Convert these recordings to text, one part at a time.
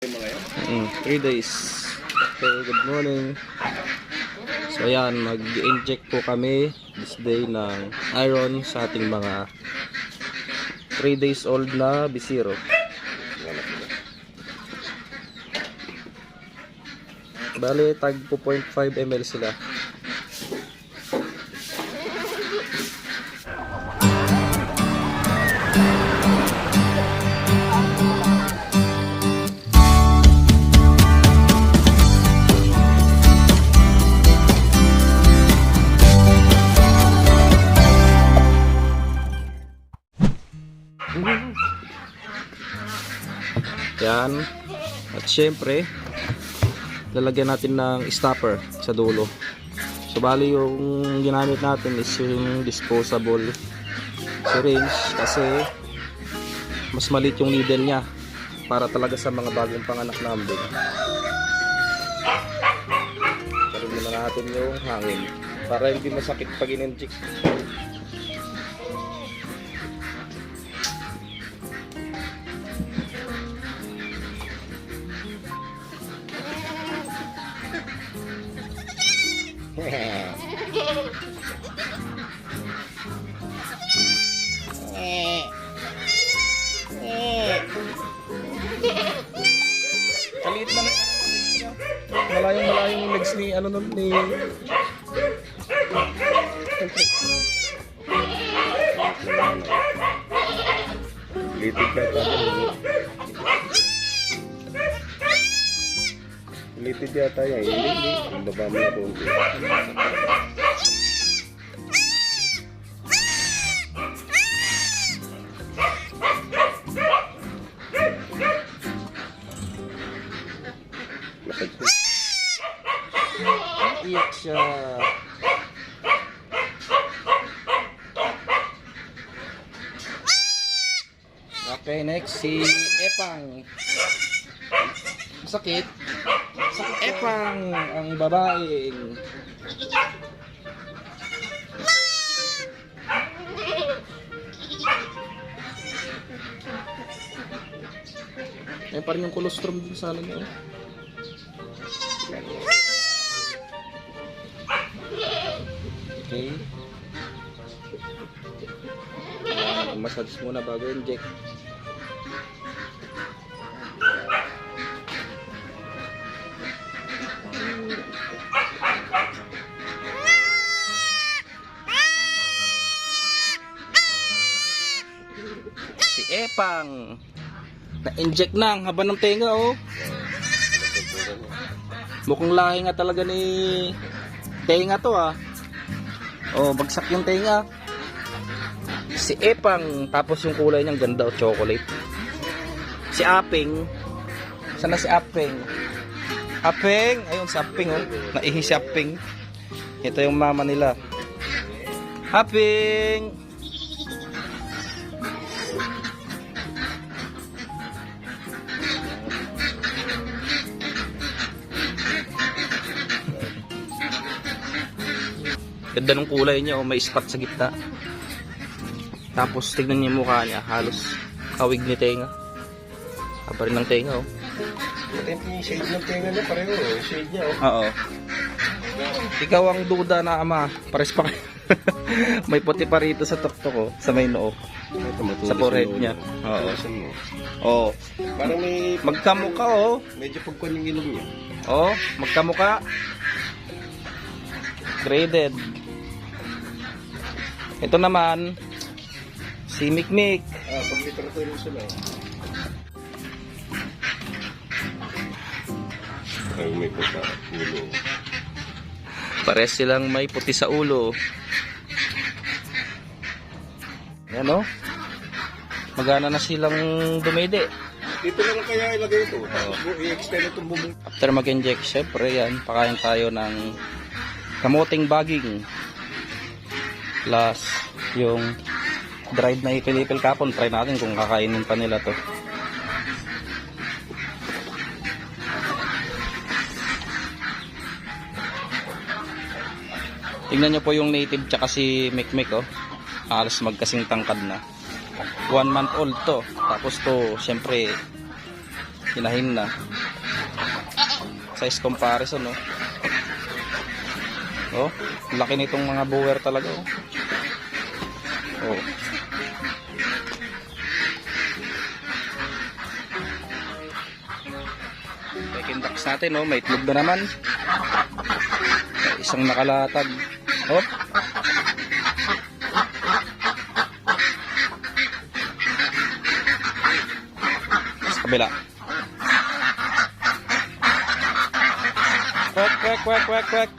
3 days. Okay, good morning. So ayan, mag-inject po kami this day ng iron sa ating mga 3 days old na bisiro. Bale, tag po 0.5 ml sila. Yan. At syempre, lalagyan natin ng stopper sa dulo. So bali yung ginamit natin is yung disposable syringe kasi mas maliit yung needle nya para talaga sa mga bagong panganak na ambing. Karoon muna natin yung hangin para hindi masakit pag in-inject. Kaliit lang. Malayong legs ni ano nun ni litig na tayo. Litid yata yan. Hindi. Baba mo na konti. Iyak siya. Okay, next si Epang. Sakit. Sakit Epang ang babaeng. Ayan pa rin yung colostrum din sa ano niya. Okay. Massage muna bago inject. Si Epang na-inject na ang haba ng tenga, oh. Mukhang lahi nga talaga ni tenga to, ah. Oh, bagsak yung tenga. Si Epang, tapos yung kulay niyang ganda, oh, chocolate. Si Aping, sana si Aping? Aping, ayun si Aping, oh. Naihi si Aping. Ito yung mama nila. Aping! Ganda ng kulay niya, oh, may spot sa gitna. Tapos tignan niyo yung mukha niya, halos kawig ni tenga. Haba rin ng tenga, oh. Yung shade ng tenga niya pareho, oh. Shade niya, oh. Oo. Ikaw ang duda na ama, pares pa. May puti pa rito sa tuktok, oh, sa may noo. Sa forehead niya. Oo. Oh. Parang may magkamukha, oh. medyo pagkuhan yung ilong niya. Oh, magkamukha. Graded. Ito naman si Mikmik. Pag-literature sila. Ay, may puta ulo. Pares silang may puti sa ulo. Yan, oh. Magana na silang dumede. Dito lang kaya ilagay ito. I-extend itong bubong. After mag-inject, syempre yan, pakain tayo ng kamuting baging. Plus yung dried na ipil-ipil kapon. Try natin kung kakainin pa nila to. Tingnan nyo po yung native tsaka si Mikmik, oh. Halos magkasing tangkad na. 1 month old to. Tapos to, syempre hinahin na. Size comparison, no? Oh, laki nitong mga bower talaga, oh. Oh. Peking ducks natin, oh, may itlog na naman. May isang nakalatag. Oh. Sa kabila. Quack, quack, quack, quack, quack.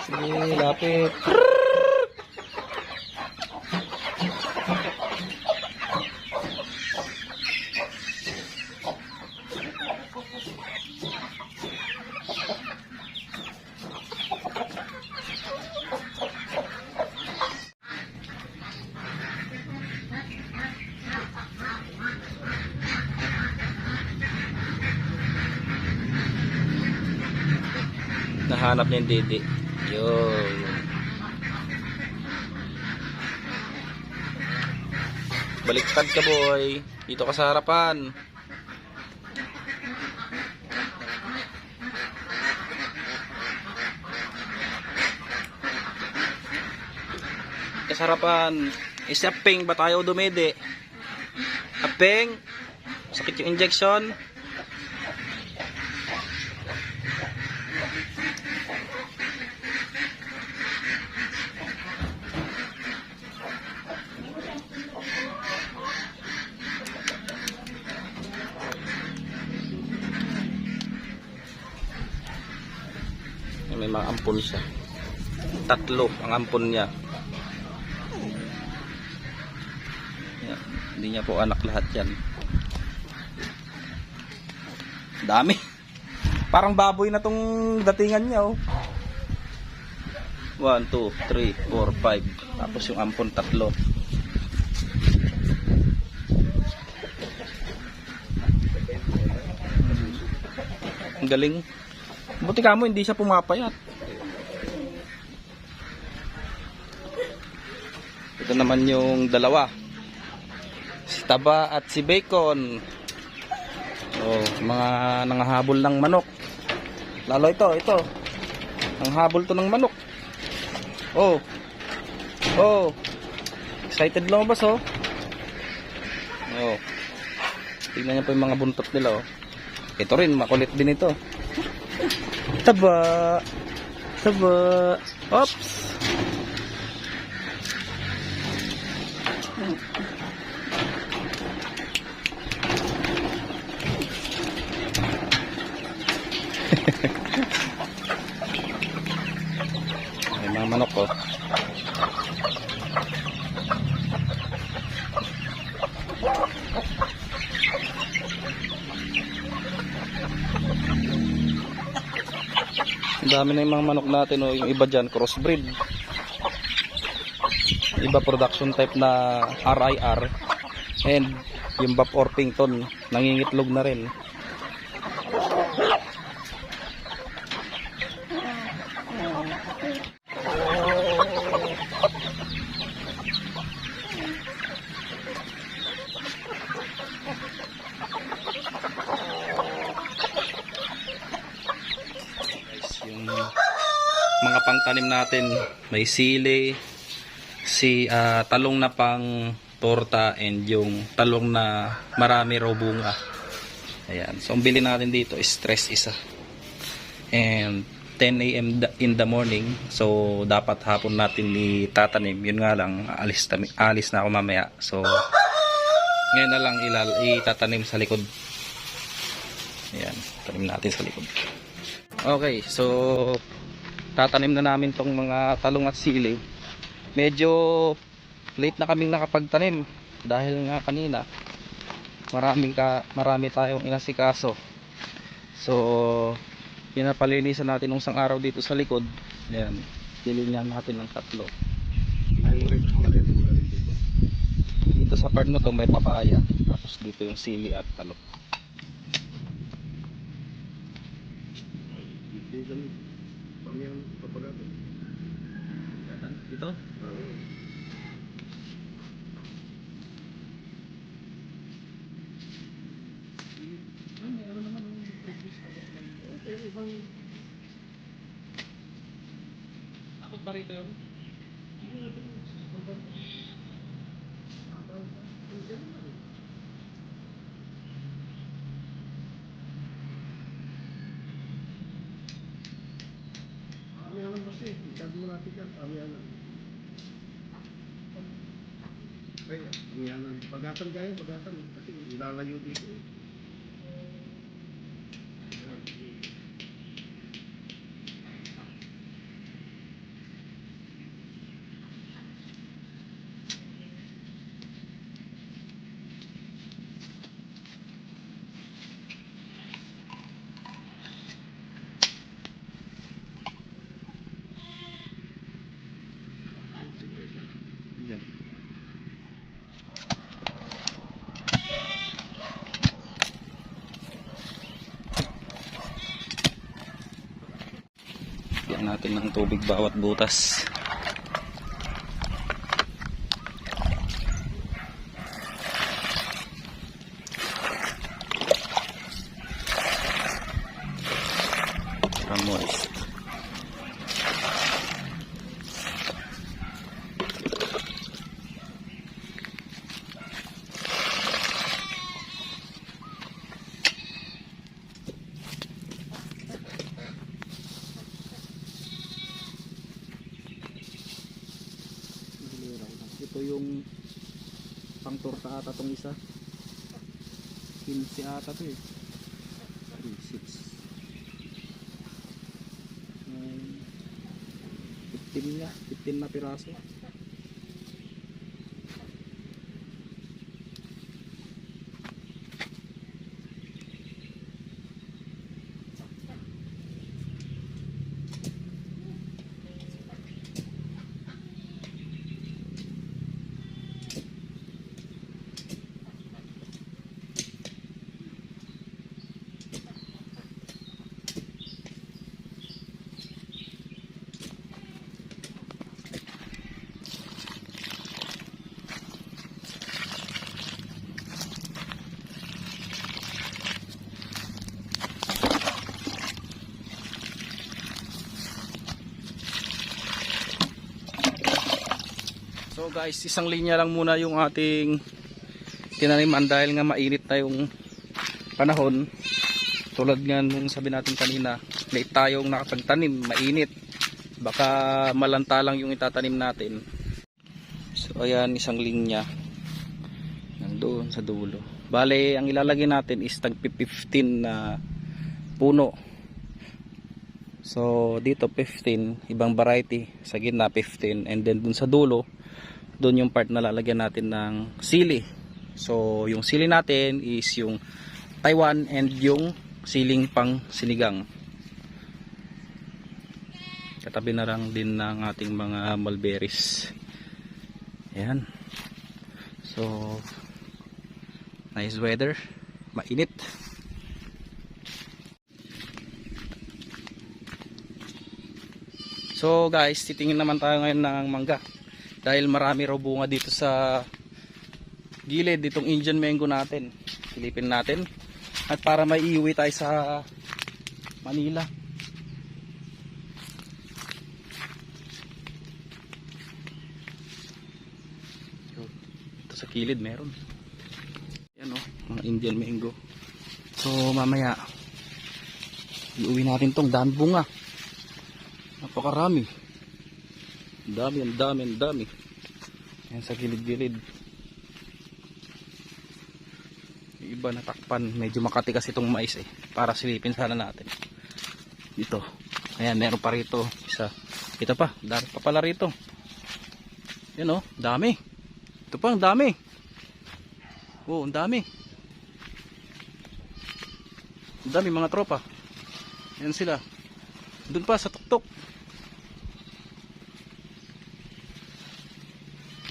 Sige, lapit. Nahanap niya yung didi. Yun. Baliktad ka, boy. Dito ka sa harapan. Sa harapan. Isa ping ba tayo dumede? Apeng. Sakit yung injection. May mga ampon siya. 3 ang ampon niya. Yan. Hindi niya po anak lahat yan. Dami. Parang baboy na tong datingan niya, oh. 1, 2, 3, 4, 5. Tapos yung ampon 3. Ang galing. Buti ka mo hindi siya pumapayat. Ito naman yung dalawa. Si Taba at si Bacon. Oh, mga nangahabol ng manok. Lalo ito. Ang habol to ng manok. Oh. Oh. Excited lumabas, oh. Oh. Tingnan niyo po yung mga buntot nila, oh. Ito rin, makulit din ito. Taba. Oops. May mga manok, oh. Ang dami na yung mga manok natin, oh. Yung iba dyan, crossbreed. Iba production type na RIR. And yung Buff Orpington, nangingitlog na rin. Mga pangtanim natin, may sili, talong na pang torta, and yung talong na marami raw bunga. Ayan, so ang bili natin dito is stress isa, and 10 AM in the morning, so dapat hapon natin itatanim. Yun nga lang, alis na ako mamaya, so ngayon na lang itatanim sa likod. Ayan, tanim natin sa likod. Okay, so tatanim na namin tong mga talong at sili. Medyo late na kaming nakapagtanim dahil nga kanina marami tayong inasikaso. So pinapalinisan natin nung isang araw dito sa likod. Ayan, nilinihan natin ng 3. Dito sa part na to may papaya, tapos dito yung sili at talong. Ito? Takot ba rito yun? Amiyanan kasi, ikad mo natin yan, amiyanan. Ay, amiyanan. Pagatan kayo, pagatan. Kasi ilalayo dito. Yan. Bigyan natin ng tubig bawat butas. Para moist. Ito yung pang torta ata tong isa. 15 ata to eh. 36. 15 na, 15 na piraso. So guys, isang linya lang muna yung ating tinaniman dahil nga mainit na yung panahon. Tulad nga nung sabi natin kanina, late tayong nakapagtanim, mainit. Baka malanta lang yung itatanim natin. So ayan, isang linya. Nandoon sa dulo. Bale, ang ilalagay natin is tag 15 na puno. So dito 15, ibang variety. Sa gitna 15, and then dun sa dulo, doon yung part na lalagyan natin ng sili. So yung sili natin is yung Taiwan and yung siling pang sinigang. Katabi na lang din ng ating mga mulberries. Ayan. So nice weather, mainit. So guys, titingin naman tayo ngayon ng mangga. Dahil marami raw bunga dito sa gilid ditong Indian mango natin. Silipin natin. At para maiuwi tayo sa Manila. Ito sa kilid meron. Yan o, mga Indian mango. So mamaya iuwi natin tong dami bunga. Napakarami. Ang dami. Yan sa gilid-gilid. Yung iba natakpan. Medyo makati kasi itong mais eh. Para silipin sana natin. Dito. Ayan, meron pa rito. Isa isa. Ito pa, dami pa pala rito. Yan oh, dami. Ito pa, ang dami. Oh, ang dami. Ang dami mga tropa. Yan sila. Doon pa sa tuktok.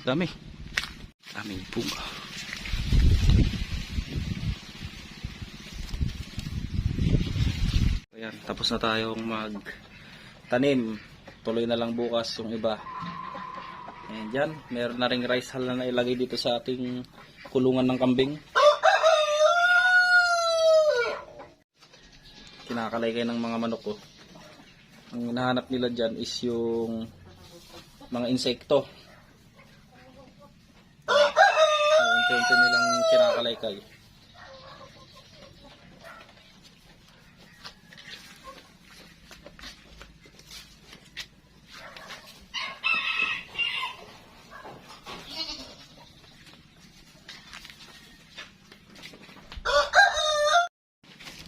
Dami. Daming bunga. Ayan, tapos na tayong magtanim. Tuloy na lang bukas yung iba. Ayan dyan, meron na ring rice hull na nailagay dito sa ating kulungan ng kambing. Kinakalay kayo ng mga manok ko. Ang hinahanap nila dyan is yung mga insekto. Unti-unti nilang kinakalay kayo.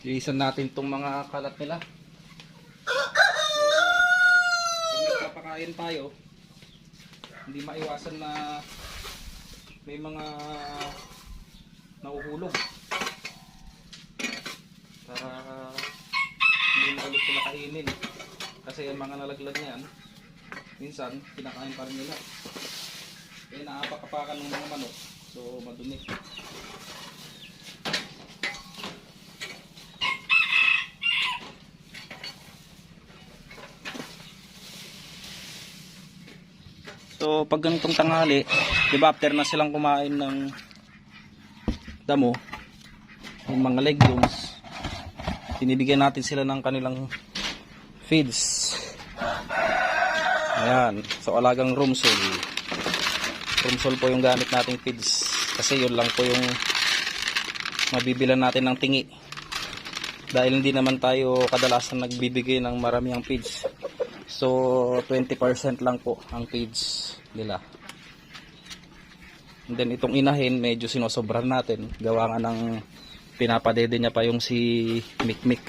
Iisan natin itong mga kalat nila. Pag nagpapakain tayo, hindi maiwasan na may mga nahuhulog. Para hindi magulit sila kainin. Kasi yung mga nalaglag niyan, minsan kinakain pa rin nila. Kaya naapakapakan ng mga manok. So madumi. So pag ganitong tanghali, di ba after na silang kumain ng damo, yung mga legumes, binibigyan natin sila ng kanilang feeds. Ayan, so alagang rumsol. Rumsol po yung gamit nating feeds kasi yun lang po yung mabibilan natin ng tingi. Dahil hindi naman tayo kadalasan nagbibigay ng maraming feeds. So 20% lang po ang feeds nila. And then itong inahin medyo sinosobran natin. Gawa nga ng pinapadede niya pa yung si Mikmik.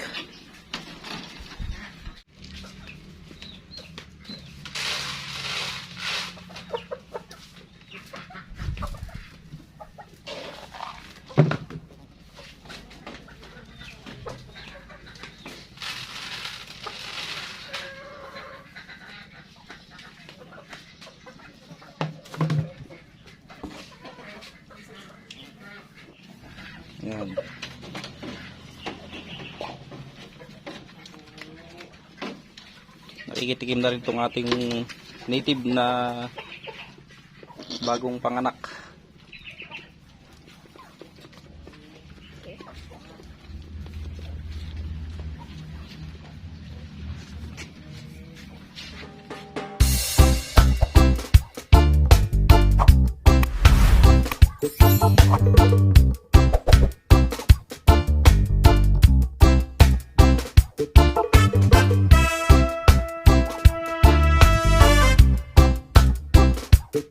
Yan. Nakikitikim na rin itong ating native na bagong panganak.